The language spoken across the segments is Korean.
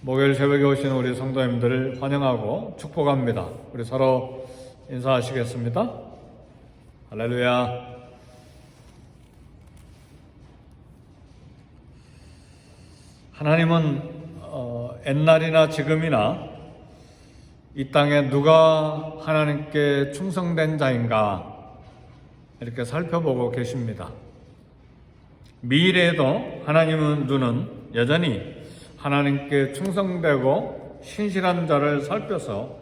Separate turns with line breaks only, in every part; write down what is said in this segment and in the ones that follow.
목요일 새벽에 오신 우리 성도님들을 환영하고 축복합니다. 우리 서로 인사하시겠습니다. 할렐루야. 하나님은 옛날이나 지금이나 이 땅에 누가 하나님께 충성된 자인가 이렇게 살펴보고 계십니다. 미래에도 하나님의 눈은 여전히 하나님께 충성되고 신실한 자를 살펴서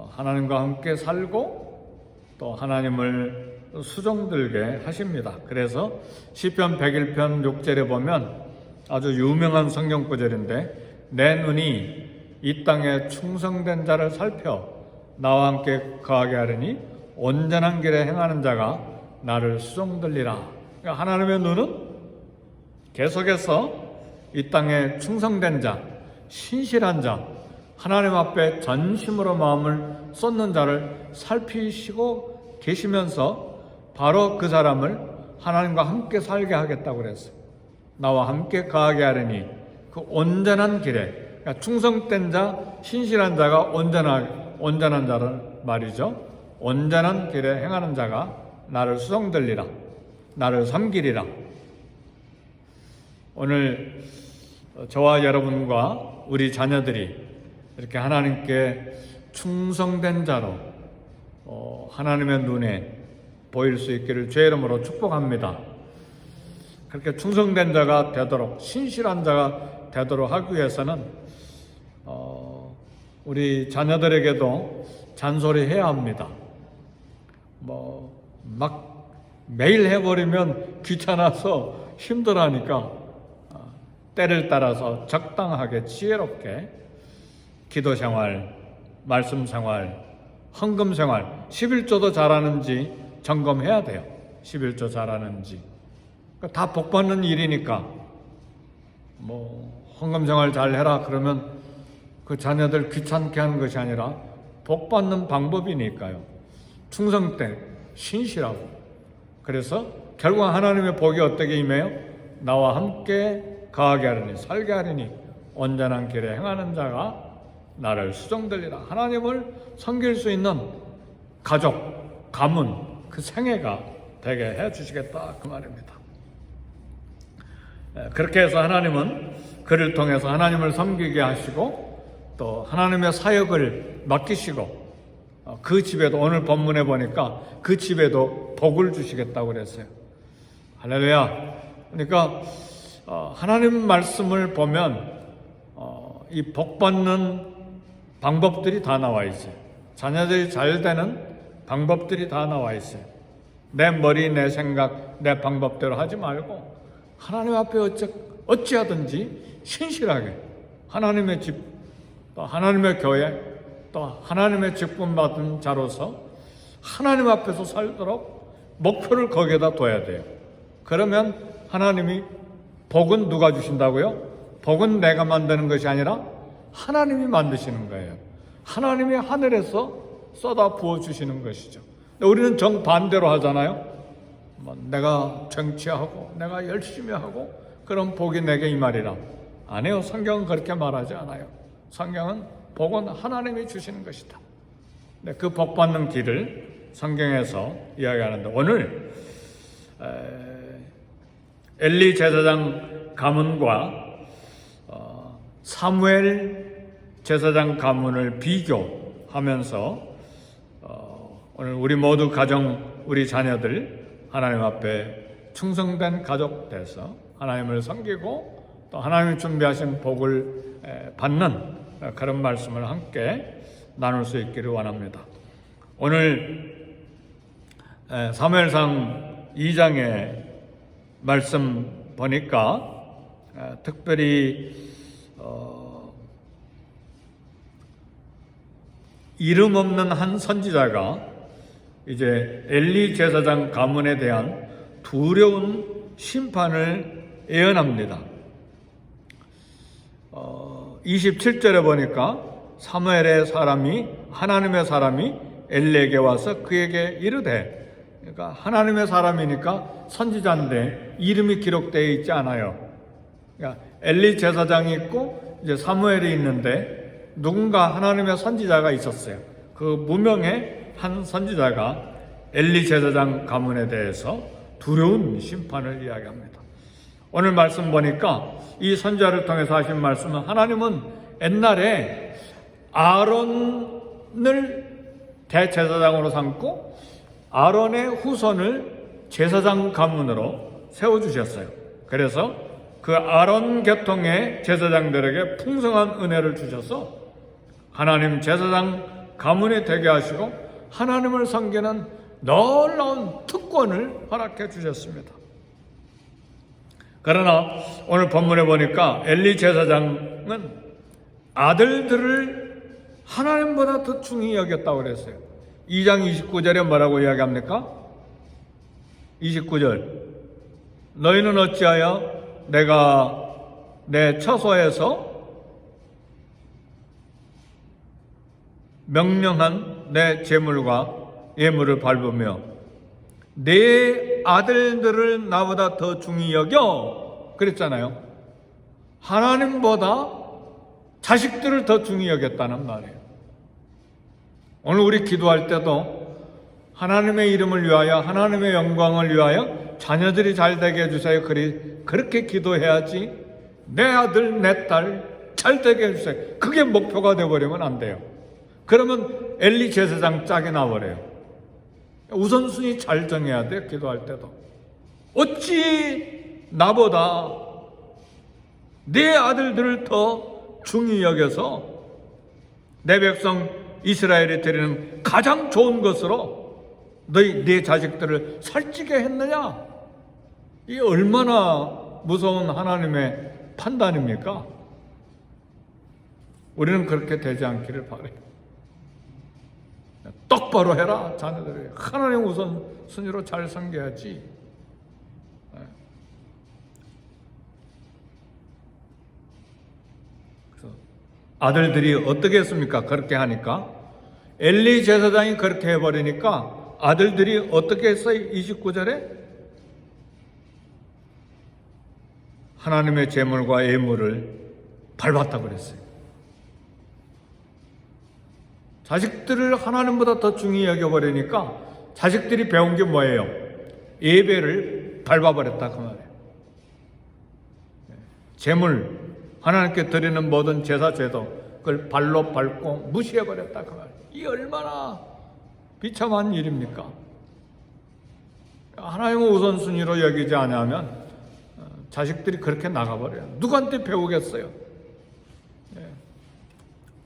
하나님과 함께 살고 또 하나님을 수종들게 하십니다. 그래서 시편 101편 6절에 보면 아주 유명한 성경 구절인데, 내 눈이 이 땅에 충성된 자를 살펴 나와 함께 거하게 하리니 온전한 길에 행하는 자가 나를 수종들리라. 그러니까 하나님의 눈은 계속해서 이 땅에 충성된 자, 신실한 자, 하나님 앞에 전심으로 마음을 쏟는 자를 살피시고 계시면서 바로 그 사람을 하나님과 함께 살게 하겠다고 그랬어요. 나와 함께 거하게 하려니 그 온전한 길에, 그러니까 충성된 자, 신실한 자가 온전한 자를 말이죠. 온전한 길에 행하는 자가 나를 수종들리라, 나를 섬기리라. 오늘 저와 여러분과 우리 자녀들이 이렇게 하나님께 충성된 자로 하나님의 눈에 보일 수 있기를 주의 이름으로 축복합니다. 그렇게 충성된 자가 되도록, 신실한 자가 되도록 하기 위해서는 우리 자녀들에게도 잔소리해야 합니다. 막 매일 해버리면 귀찮아서 힘들어하니까 때를 따라서 적당하게 지혜롭게 기도 생활, 말씀 생활, 헌금 생활, 11조도 잘하는지 점검해야 돼요. 11조 잘하는지. 다 복받는 일이니까 헌금 생활 잘 해라 그러면 그 자녀들 귀찮게 하는 것이 아니라 복받는 방법이니까요. 충성된, 신실하고. 그래서 결국 하나님의 복이 어떻게 임해요? 나와 함께 거하게 하리니, 살게 하리니 온전한 길에 행하는 자가 나를 수종들리라. 하나님을 섬길 수 있는 가족, 가문, 그 생애가 되게 해주시겠다 그 말입니다. 그렇게 해서 하나님은 그를 통해서 하나님을 섬기게 하시고 또 하나님의 사역을 맡기시고 그 집에도, 오늘 본문에 보니까 그 집에도 복을 주시겠다고 그랬어요. 할렐루야. 그러니까 하나님 말씀을 보면 이 복받는 방법들이 다 나와 있어요. 자녀들이 잘 되는 방법들이 다 나와 있어요. 내 머리, 내 생각, 내 방법대로 하지 말고 하나님 앞에 어찌하든지 신실하게 하나님의 집, 또 하나님의 교회, 또 하나님의 직분 받은 자로서 하나님 앞에서 살도록 목표를 거기에다 둬야 돼요. 그러면 하나님이, 복은 누가 주신다고요? 복은 내가 만드는 것이 아니라 하나님이 만드시는 거예요. 하나님이 하늘에서 쏟아 부어주시는 것이죠. 우리는 정반대로 하잖아요. 내가 정치하고 내가 열심히 하고 그럼 복이 내게 임하리라. 아니요. 성경은 그렇게 말하지 않아요. 성경은 복은 하나님이 주시는 것이다. 그 복 받는 길을 성경에서 이야기하는데, 오늘 엘리 제사장 가문과 사무엘 제사장 가문을 비교하면서 오늘 우리 모두 가정, 우리 자녀들 하나님 앞에 충성된 가족 돼서 하나님을 섬기고 또 하나님이 준비하신 복을 받는 그런 말씀을 함께 나눌 수 있기를 원합니다. 오늘 사무엘상 2장의 말씀 보니까 특별히 이름 없는 한 선지자가 이제 엘리 제사장 가문에 대한 두려운 심판을 예언합니다. 27절에 보니까 사무엘의 사람이, 하나님의 사람이 엘리에게 와서 그에게 이르되, 그러니까 하나님의 사람이니까 선지자인데 이름이 기록되어 있지 않아요. 그러니까 엘리 제사장이 있고 이제 사무엘이 있는데 누군가 하나님의 선지자가 있었어요. 그 무명의 한 선지자가 엘리 제사장 가문에 대해서 두려운 심판을 이야기합니다. 오늘 말씀 보니까 이 선지자를 통해서 하신 말씀은 하나님은 옛날에 아론을 대제사장으로 삼고 아론의 후손을 제사장 가문으로 세워주셨어요. 그래서 그 아론 계통의 제사장들에게 풍성한 은혜를 주셔서 하나님 제사장 가문이 되게 하시고 하나님을 섬기는 놀라운 특권을 허락해 주셨습니다. 그러나 오늘 본문에 보니까 엘리 제사장은 아들들을 하나님보다 더 중히 여겼다고 그랬어요. 2장 29절에 뭐라고 이야기합니까? 29절 너희는 어찌하여 내가 내 처소에서 명령한 내 제물과 예물을 밟으며 내 아들들을 나보다 더 중히 여겨 그랬잖아요. 하나님보다 자식들을 더 중히 여겼다는 말이에요. 오늘 우리 기도할 때도 하나님의 이름을 위하여 하나님의 영광을 위하여 자녀들이 잘 되게 해주세요. 그렇게 기도해야지 내 아들 내 딸 잘 되게 해주세요. 그게 목표가 되어버리면 안 돼요. 그러면 엘리 제사장 짝이 나버려요. 우선순위 잘 정해야 돼요. 기도할 때도 어찌 나보다 내 아들들을 더 중히 여겨서 내 백성 이스라엘이 드리는 가장 좋은 것으로 네 자식들을 살찌게 했느냐? 이 얼마나 무서운 하나님의 판단입니까? 우리는 그렇게 되지 않기를 바라요. 똑바로 해라 자녀들이. 하나님 우선순위로 잘 섬겨야지. 그래서 아들들이 어떻게 했습니까? 그렇게 하니까 엘리 제사장이 그렇게 해버리니까 아들들이 어떻게 했어요? 29절에 하나님의 제물과 예물을 밟았다고 그랬어요. 자식들을 하나님보다 더 중히 여겨버리니까 자식들이 배운 게 뭐예요? 예배를 밟아버렸다 그 말이에요. 제물, 하나님께 드리는 모든 제사 제도 그걸 발로 밟고 무시해버렸다 그 말이에요. 이 얼마나 비참한 일입니까? 하나님의 우선순위로 여기지 않으면 자식들이 그렇게 나가버려요. 누구한테 배우겠어요?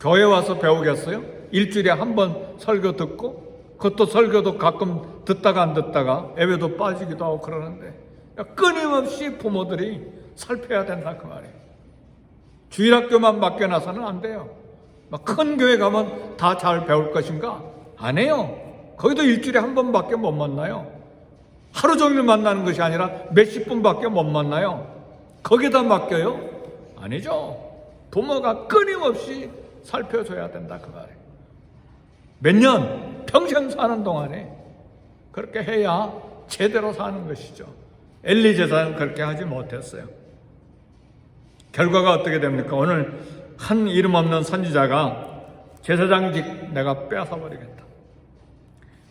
교회 와서 배우겠어요? 일주일에 한 번 설교 듣고 그것도 설교도 가끔 듣다가 안 듣다가 예배도 빠지기도 하고 그러는데 끊임없이 부모들이 살펴야 된다 그 말이에요. 주일학교만 맡겨놔서는 안 돼요. 큰 교회 가면 다 잘 배울 것인가? 아니에요. 거기도 일주일에 한 번밖에 못 만나요. 하루 종일 만나는 것이 아니라 몇십 분밖에 못 만나요. 거기다 맡겨요? 아니죠. 부모가 끊임없이 살펴줘야 된다 그 말이에요. 몇 년, 평생 사는 동안에 그렇게 해야 제대로 사는 것이죠. 엘리 제사장은 그렇게 하지 못했어요. 결과가 어떻게 됩니까? 오늘 한 이름 없는 선지자가 제사장직 내가 뺏어버리겠다.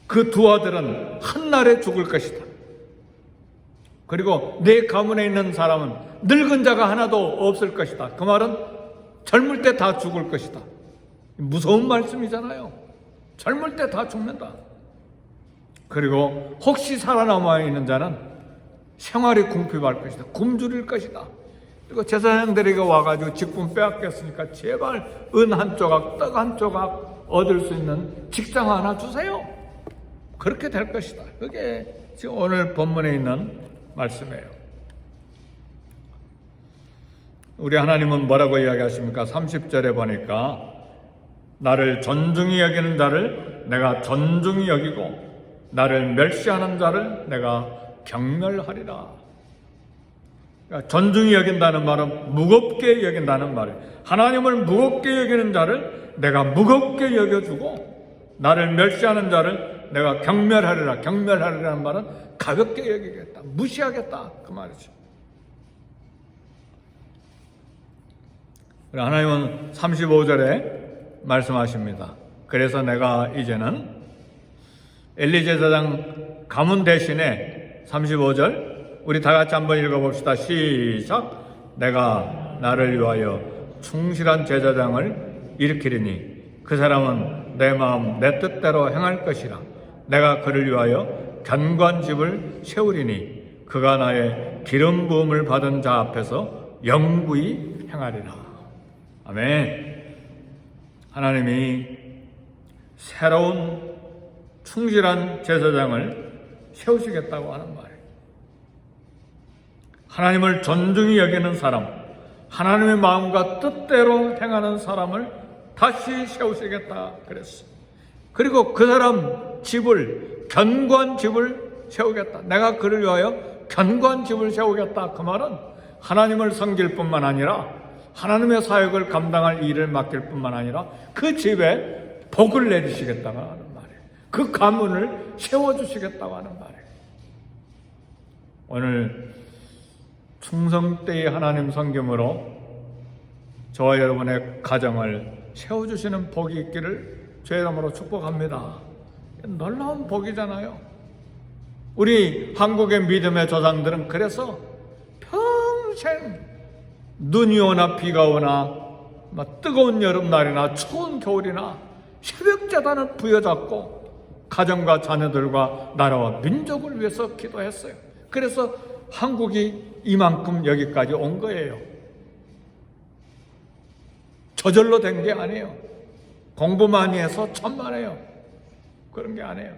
그 두 아들은 한날에 죽을 것이다. 그리고 내 가문에 있는 사람은 늙은 자가 하나도 없을 것이다. 그 말은 젊을 때 다 죽을 것이다. 무서운 말씀이잖아요. 젊을 때 다 죽는다. 그리고 혹시 살아남아 있는 자는 생활이 궁핍할 것이다. 굶주릴 것이다. 그리고 제사장들에게 와가지고 직분 빼앗겼으니까 제발 은 한 조각, 떡 한 조각 얻을 수 있는 직장 하나 주세요. 그렇게 될 것이다. 그게 지금 오늘 본문에 있는 말씀이에요. 우리 하나님은 뭐라고 이야기하십니까? 30절에 보니까 나를 존중히 여기는 자를 내가 존중히 여기고 나를 멸시하는 자를 내가 경멸하리라. 그러니까 존중히 여긴다는 말은 무겁게 여긴다는 말이에요. 하나님을 무겁게 여기는 자를 내가 무겁게 여겨주고 나를 멸시하는 자를 내가 경멸하리라. 경멸하리라는 말은 가볍게 여기겠다, 무시하겠다 그 말이죠. 하나님은 35절에 말씀하십니다. 그래서 내가 이제는 엘리 제사장 가문 대신에 35절 우리 다 같이 한번 읽어봅시다. 시작. 내가 나를 위하여 충실한 제사장을 일으키리니 그 사람은 내 마음 내 뜻대로 행할 것이라. 내가 그를 위하여 견고한 집을 세우리니 그가 나의 기름 부음을 받은 자 앞에서 영구히 행하리라. 아멘. 하나님이 새로운 충실한 제사장을 세우시겠다고 하는 말이에요. 하나님을 존중히 여기는 사람, 하나님의 마음과 뜻대로 행하는 사람을 다시 세우시겠다 그랬어요. 그리고 그 사람 집을, 견고한 집을 세우겠다. 내가 그를 위하여 견고한 집을 세우겠다. 그 말은 하나님을 섬길 뿐만 아니라 하나님의 사역을 감당할 일을 맡길 뿐만 아니라 그 집에 복을 내리시겠다고 하는 말이에요. 그 가문을 세워주시겠다고 하는 말이에요. 오늘 충성되이 하나님 섬김으로 저와 여러분의 가정을 세워주시는 복이 있기를 주의 이름으로 축복합니다. 놀라운 복이잖아요. 우리 한국의 믿음의 조상들은 그래서 평생 눈이 오나 비가 오나 뜨거운 여름날이나 추운 겨울이나 새벽제단을 부여잡고 가정과 자녀들과 나라와 민족을 위해서 기도했어요. 그래서 한국이 이만큼 여기까지 온 거예요. 저절로 된 게 아니에요. 공부 많이 해서 천만에요. 그런 게 아니에요.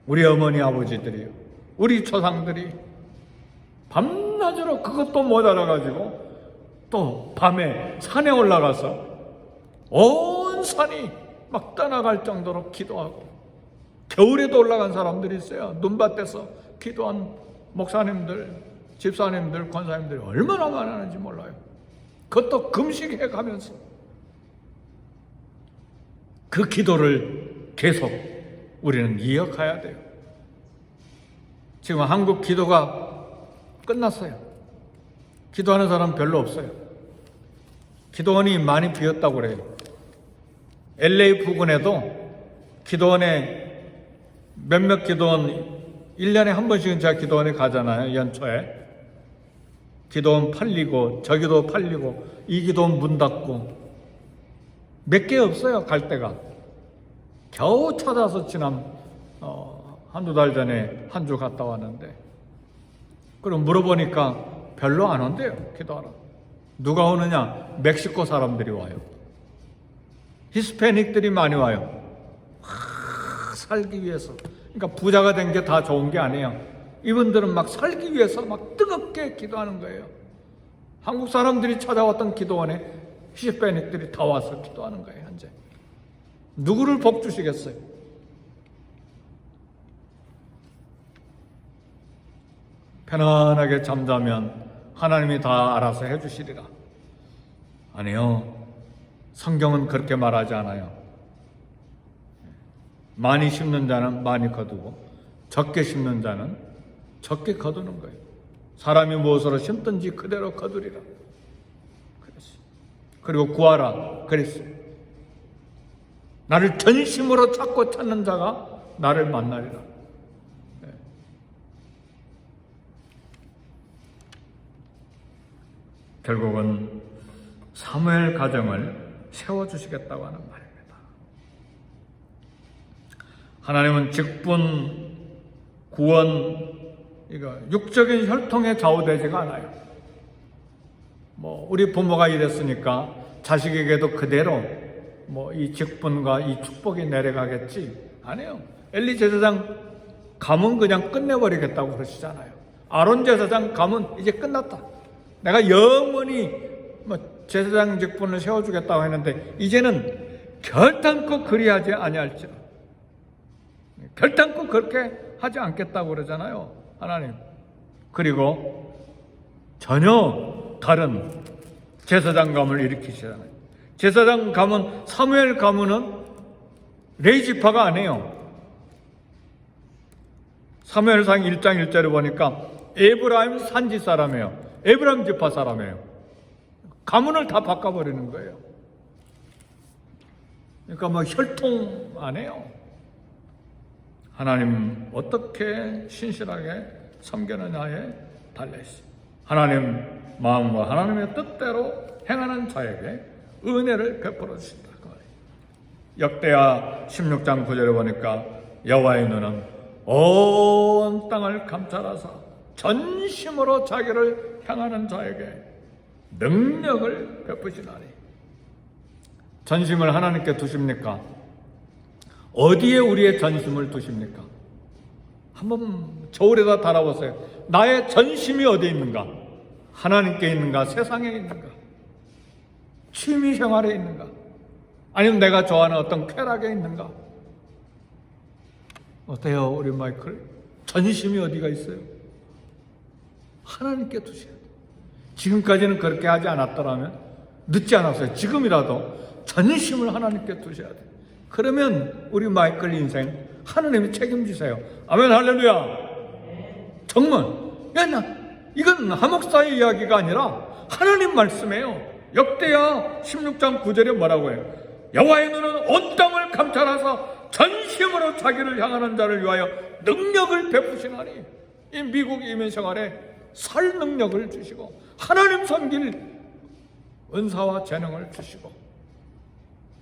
우리 어머니 아버지들이요, 우리 조상들이 밤낮으로 그것도 못 알아가지고 또 밤에 산에 올라가서 온 산이 막 떠나갈 정도로 기도하고, 겨울에도 올라간 사람들이 있어요. 눈밭에서 기도한 목사님들, 집사님들, 권사님들이 얼마나 많았는지 몰라요. 그것도 금식해 가면서 그 기도를 계속 우리는 이어가야 돼요. 지금 한국 기도가 끝났어요. 기도하는 사람 별로 없어요. 기도원이 많이 비었다고 그래요. LA 부근에도 기도원에 몇몇 기도원 1년에 한 번씩은 제가 기도원에 가잖아요. 연초에 기도원 팔리고 저 기도 팔리고 이 기도원 문 닫고 몇 개 없어요. 갈 데가. 겨우 찾아서 지난 한두 달 전에 한 주 갔다 왔는데, 그럼 물어보니까 별로 안 온대요. 기도하러. 누가 오느냐? 멕시코 사람들이 와요. 히스패닉들이 많이 와요. 살기 위해서. 그러니까 부자가 된 게 다 좋은 게 아니에요. 이분들은 막 살기 위해서 막 뜨겁게 기도하는 거예요. 한국 사람들이 찾아왔던 기도원에 히스패닉들이 다 와서 기도하는 거예요. 현재 누구를 복 주시겠어요? 편안하게 잠자면 하나님이 다 알아서 해주시리라. 아니요, 성경은 그렇게 말하지 않아요. 많이 심는 자는 많이 거두고 적게 심는 자는 적게 거두는 거예요. 사람이 무엇으로 심든지 그대로 거두리라 그랬어요. 그리고 구하라 그랬어요. 나를 전심으로 찾고 찾는 자가 나를 만나리라. 네. 결국은 사무엘 가정을 세워주시겠다고 하는 말입니다. 하나님은 직분, 구원, 이거 육적인 혈통에 좌우되지가 않아요. 우리 부모가 이랬으니까 자식에게도 그대로 이 직분과 이 축복이 내려가겠지? 아니에요. 엘리 제사장 가문 그냥 끝내버리겠다고 그러시잖아요. 아론 제사장 가문 이제 끝났다. 내가 영원히 제사장 직분을 세워주겠다고 했는데 이제는 결단코 그리하지 아니할지라. 결단코 그렇게 하지 않겠다고 그러잖아요, 하나님. 그리고 전혀 다른 제사장 가문을 일으키시잖아요. 제사장 가문, 사무엘 가문은 레위지파가 아니에요. 사무엘상 1장 1절에 보니까 에브라임 산지 사람이에요. 에브라임 지파 사람이에요. 가문을 다 바꿔버리는 거예요. 그러니까 뭐 혈통 안 해요. 하나님 어떻게 신실하게 섬기느냐에 달려있어요. 하나님 마음과 하나님의 뜻대로 행하는 자에게 은혜를 베풀어 주신다. 역대하 16장 9절에 보니까 여호와의 눈은 온 땅을 감찰하사 전심으로 자기를 향하는 자에게 능력을 베푸시나니. 전심을 하나님께 두십니까? 어디에 우리의 전심을 두십니까? 한번 저울에다 달아보세요. 나의 전심이 어디에 있는가? 하나님께 있는가? 세상에 있는가? 취미 생활에 있는가? 아니면 내가 좋아하는 어떤 쾌락에 있는가? 어때요, 우리 마이클? 전심이 어디가 있어요? 하나님께 두셔야 돼요. 지금까지는 그렇게 하지 않았더라면 늦지 않았어요. 지금이라도 전심을 하나님께 두셔야 돼요. 그러면 우리 마이클 인생 하나님이 책임지세요. 아멘, 할렐루야. 정말 이건 하목사의 이야기가 아니라 하나님 말씀이에요. 역대하 16장 9절에 뭐라고 해요? 여호와의 눈은 온 땅을 감찰하사 전심으로 자기를 향하는 자를 위하여 능력을 베푸시나니. 이 미국 이민 생활에 살 능력을 주시고 하나님 섬길 은사와 재능을 주시고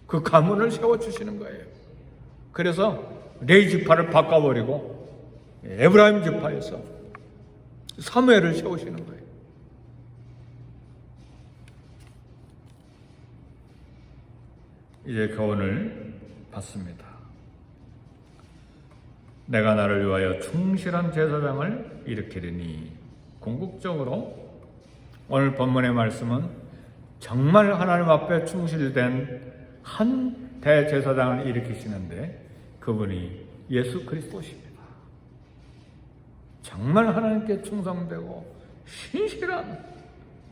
그 가문을 세워주시는 거예요. 그래서 레위 지파를 바꿔버리고 에브라임 지파에서 사무엘을 세우시는 거예요. 이제 교훈을 받습니다. 내가 나를 위하여 충실한 제사장을 일으키리니. 궁극적으로 오늘 본문의 말씀은 정말 하나님 앞에 충실된 한 대제사장을 일으키시는데 그분이 예수 그리스도십니다. 정말 하나님께 충성되고 신실한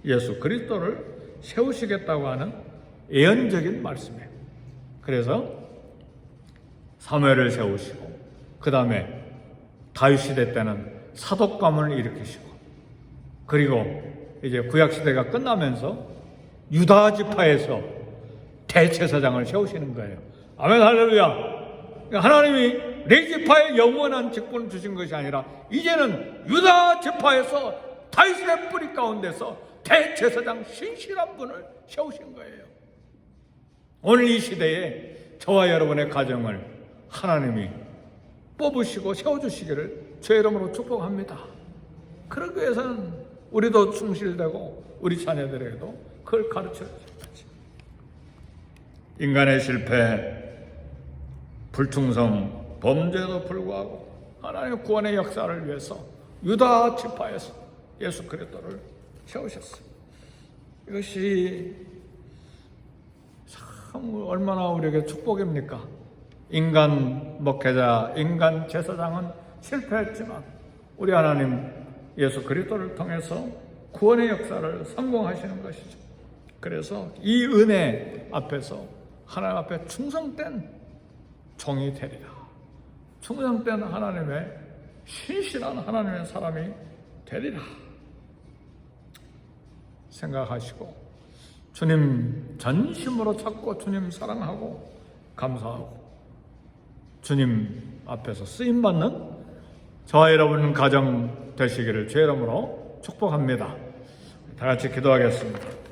예수 그리스도를 세우시겠다고 하는 예언적인 말씀이에요. 그래서 사무엘을 세우시고 그 다음에 다윗 시대 때는 사독 가문을 일으키시고 그리고 이제 구약 시대가 끝나면서 유다 지파에서 대제사장을 세우시는 거예요. 아멘, 할렐루야. 하나님이 레위 지파의 영원한 직분을 주신 것이 아니라 이제는 유다 지파에서 다윗의 뿌리 가운데서 대제사장 신실한 분을 세우신 거예요. 오늘 이 시대에 저와 여러분의 가정을 하나님이 뽑으시고 세워주시기를 주의 이름으로 축복합니다. 그러기 위해서는 우리도 충실되고 우리 자녀들에게도 그걸 가르쳐야지. 인간의 실패, 불충성, 범죄에도 불구하고 하나님의 구원의 역사를 위해서 유다 지파에서 예수 그리스도를 세우셨어요. 이것이 참 얼마나 우리에게 축복입니까? 인간 목회자, 인간 제사장은 실패했지만 우리 하나님 예수 그리스도를 통해서 구원의 역사를 성공하시는 것이죠. 그래서 이 은혜 앞에서 하나님 앞에 충성된 종이 되리라. 충성된 하나님의 신실한 하나님의 사람이 되리라 생각하시고 주님 전심으로 찾고 주님 사랑하고 감사하고 주님 앞에서 쓰임받는 저와 여러분 가정 되시기를 주의 이름으로 축복합니다. 다 같이 기도하겠습니다.